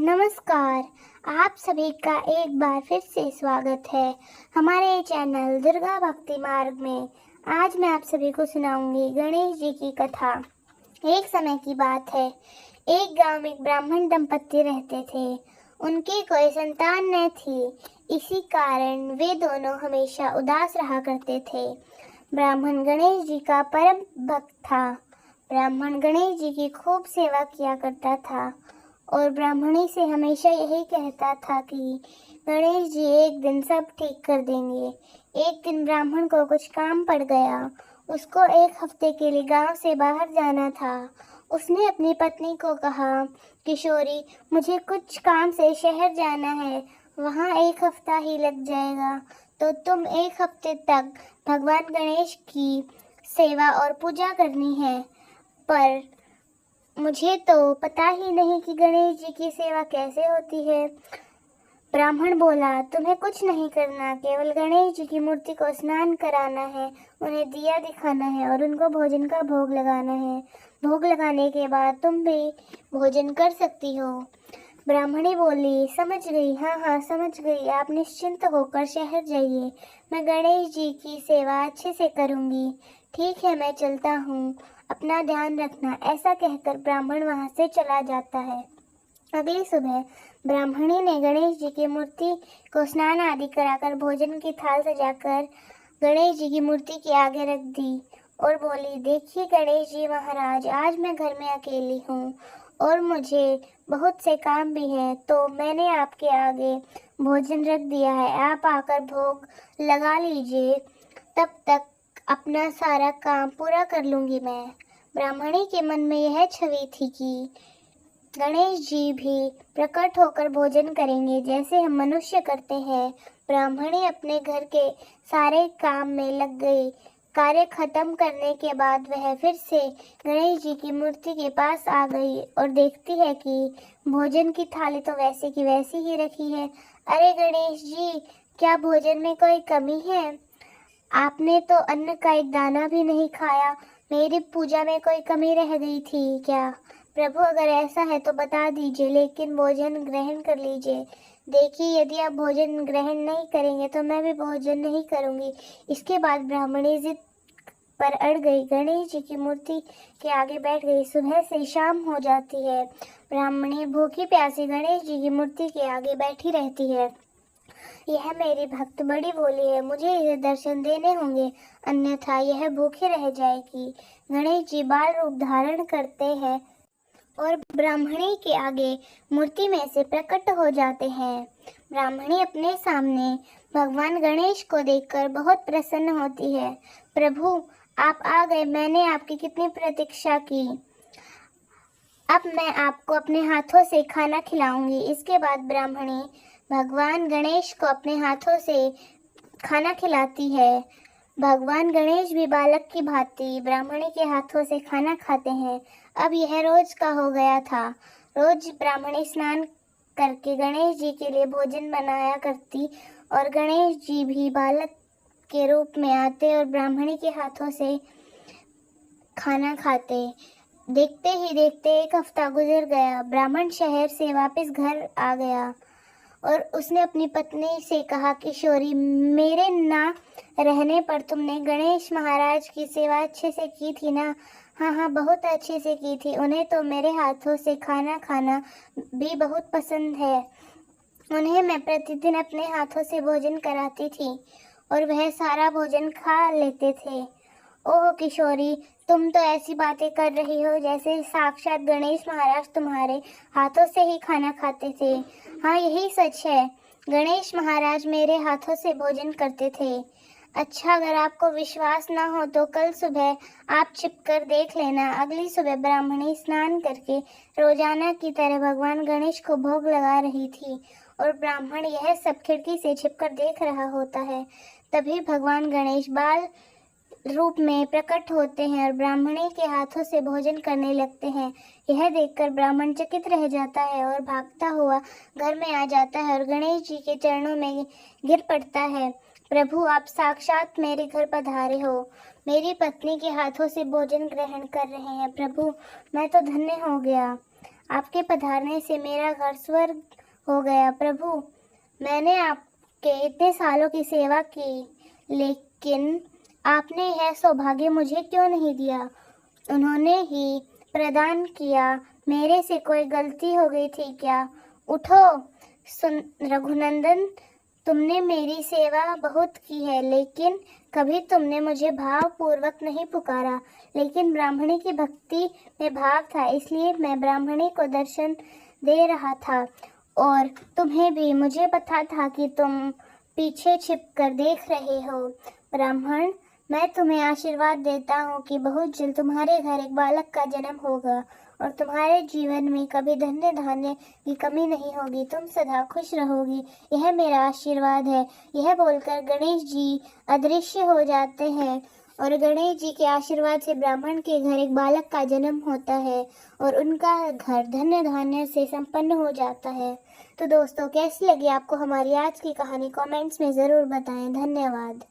नमस्कार। आप सभी का एक बार फिर से स्वागत है हमारे चैनल दुर्गा भक्ति मार्ग में। आज मैं आप सभी को सुनाऊंगी गणेश जी की कथा। एक समय की बात है, एक गांव में एक ब्राह्मण दंपत्ति रहते थे। उनकी कोई संतान न थी, इसी कारण वे दोनों हमेशा उदास रहा करते थे। ब्राह्मण गणेश जी का परम भक्त था। ब्राह्मण गणेश जी की खूब सेवा किया करता था और ब्राह्मणी से हमेशा यही कहता था कि गणेश जी एक दिन सब ठीक कर देंगे। एक दिन ब्राह्मण को कुछ काम पड़ गया। उसको एक हफ्ते के लिए गांव से बाहर जाना था। उसने अपनी पत्नी को कहा, किशोरी, मुझे कुछ काम से शहर जाना है, वहाँ एक हफ्ता ही लग जाएगा, तो तुम एक हफ्ते तक भगवान गणेश की सेवा और पूजा करनी है। पर मुझे तो पता ही नहीं कि गणेश जी की सेवा कैसे होती है। ब्राह्मण बोला, तुम्हें कुछ नहीं करना, केवल गणेश जी की मूर्ति को स्नान कराना है, उन्हें दिया दिखाना है और उनको भोजन का भोग लगाना है। भोग लगाने के बाद तुम भी भोजन कर सकती हो। ब्राह्मणी बोली, समझ गई, हाँ समझ गई, आप निश्चिंत होकर शहर जाइए, मैं गणेश जी की सेवा अच्छे से करूंगी। ठीक है, मैं चलता हूँ, अपना ध्यान रखना। ऐसा कहकर ब्राह्मण वहां से चला जाता है। अगली सुबह ब्राह्मणी ने गणेश जी की मूर्ति को स्नान आदि कराकर भोजन की थाल सजाकर गणेश जी की मूर्ति के आगे रख दी और बोली, देखिए गणेश जी महाराज, आज मैं घर में अकेली हूँ और मुझे बहुत से काम भी हैं, तो मैंने आपके आगे भोजन रख दिया है, आप आकर भोग लगा लीजिए, तब तक अपना सारा काम पूरा कर लूंगी मैं। ब्राह्मणी के मन में यह छवि थी कि गणेश जी भी प्रकट होकर भोजन करेंगे जैसे हम मनुष्य करते हैं। ब्राह्मणी अपने घर के सारे काम में लग गई। कार्य खत्म करने के बाद वह फिर से गणेश जी की मूर्ति के पास आ गई और देखती है कि भोजन की थाली तो वैसे की वैसी ही रखी है। अरे गणेश जी, क्या भोजन में कोई कमी है? आपने तो अन्न का एक दाना भी नहीं खाया। मेरी पूजा में कोई कमी रह गई थी क्या? प्रभु, अगर ऐसा है तो बता दीजिए, लेकिन भोजन ग्रहण कर लीजिए। देखिए, यदि आप भोजन ग्रहण नहीं करेंगे तो मैं भी भोजन नहीं करूंगी। इसके बाद ब्राह्मणी जिद पर अड़ गई, गणेश जी की मूर्ति के आगे बैठ गई। सुबह से शाम हो जाती है, ब्राह्मणी भूखी प्यासी गणेश जी की मूर्ति के आगे बैठी रहती है। यह मेरी भक्त बड़ी भोली है, मुझे इसे दर्शन देने होंगे, अन्यथा यह भूखी रह जाएगी। गणेश जी बाल रूप धारण करते हैं और ब्राह्मणी के आगे मूर्ति में से प्रकट हो जाते हैं। ब्राह्मणी अपने सामने भगवान गणेश को देखकर बहुत प्रसन्न होती है। प्रभु, आप आ गए, मैंने आपकी कितनी प्रतीक्षा की। अब मैं आपको अपने हाथों से खाना खिलाऊंगी। इसके बाद ब्राह्मणी भगवान गणेश को अपने हाथों से खाना खिलाती है। भगवान गणेश भी बालक की भांति ब्राह्मणी के हाथों से खाना खाते हैं। अब यह रोज का हो गया था। रोज ब्राह्मणी स्नान करके गणेश जी के लिए भोजन बनाया करती और गणेश जी भी बालक के रूप में आते और ब्राह्मणी के हाथों से खाना खाते। देखते ही देखते एक हफ्ता गुजर गया। ब्राह्मण शहर से वापस घर आ गया और उसने अपनी पत्नी से कहा, किशोरी, मेरे ना रहने पर तुमने गणेश महाराज की सेवा अच्छे से की थी ना? हाँ, बहुत अच्छे से की थी। उन्हें तो मेरे हाथों से खाना खाना भी बहुत पसंद है। उन्हें मैं प्रतिदिन अपने हाथों से भोजन कराती थी और वह सारा भोजन खा लेते थे। ओह किशोरी, तुम तो ऐसी बातें कर रही हो जैसे साक्षात गणेश महाराज तुम्हारे हाथों से ही खाना खाते थे। हाँ, यही सच है, गणेश महाराज मेरे हाथों से भोजन करते थे। अच्छा, अगर आपको विश्वास ना हो तो कल सुबह आप छिपकर देख लेना। अगली सुबह ब्राह्मणी स्नान करके रोजाना की तरह भगवान गणेश को भोग लगा रही थी और ब्राह्मण यह सब खिड़की से छिपकर देख रहा होता है। तभी भगवान गणेश बाल रूप में प्रकट होते हैं और ब्राह्मणी के हाथों से भोजन करने लगते हैं। यह देखकर ब्राह्मण चकित रह जाता है और भागता हुआ घर में आ जाता है और गणेश जी के चरणों में गिर पड़ता है। प्रभु, आप साक्षात मेरे घर पधारे हो, मेरी पत्नी के हाथों से भोजन ग्रहण कर रहे हैं। प्रभु, मैं तो धन्य हो गया। आपके पधारने से मेरा घर स्वर्ग हो गया। प्रभु, मैंने आपके इतने सालों की सेवा की, लेकिन आपने यह सौभाग्य मुझे क्यों नहीं दिया? उन्होंने ही प्रदान किया। मेरे से कोई गलती हो गई थी क्या? उठो सुन रघुनंदन, तुमने मेरी सेवा बहुत की है, लेकिन कभी तुमने मुझे भाव पूर्वक नहीं पुकारा। लेकिन ब्राह्मणी की भक्ति में भाव था, इसलिए मैं ब्राह्मणी को दर्शन दे रहा था। और तुम्हें भी मुझे पता था कि तुम पीछे छिपकर देख रहे हो। ब्राह्मण, मैं तुम्हें आशीर्वाद देता हूँ कि बहुत जल्द तुम्हारे घर एक बालक का जन्म होगा और तुम्हारे जीवन में कभी धन्य धान्य की कमी नहीं होगी। तुम सदा खुश रहोगी, यह मेरा आशीर्वाद है। यह बोलकर गणेश जी अदृश्य हो जाते हैं और गणेश जी के आशीर्वाद से ब्राह्मण के घर एक बालक का जन्म होता है और उनका घर धन्य धान्य से संपन्न हो जाता है। तो दोस्तों, कैसी लगी आपको हमारी आज की कहानी? कमेंट्स में ज़रूर बताएं। धन्यवाद।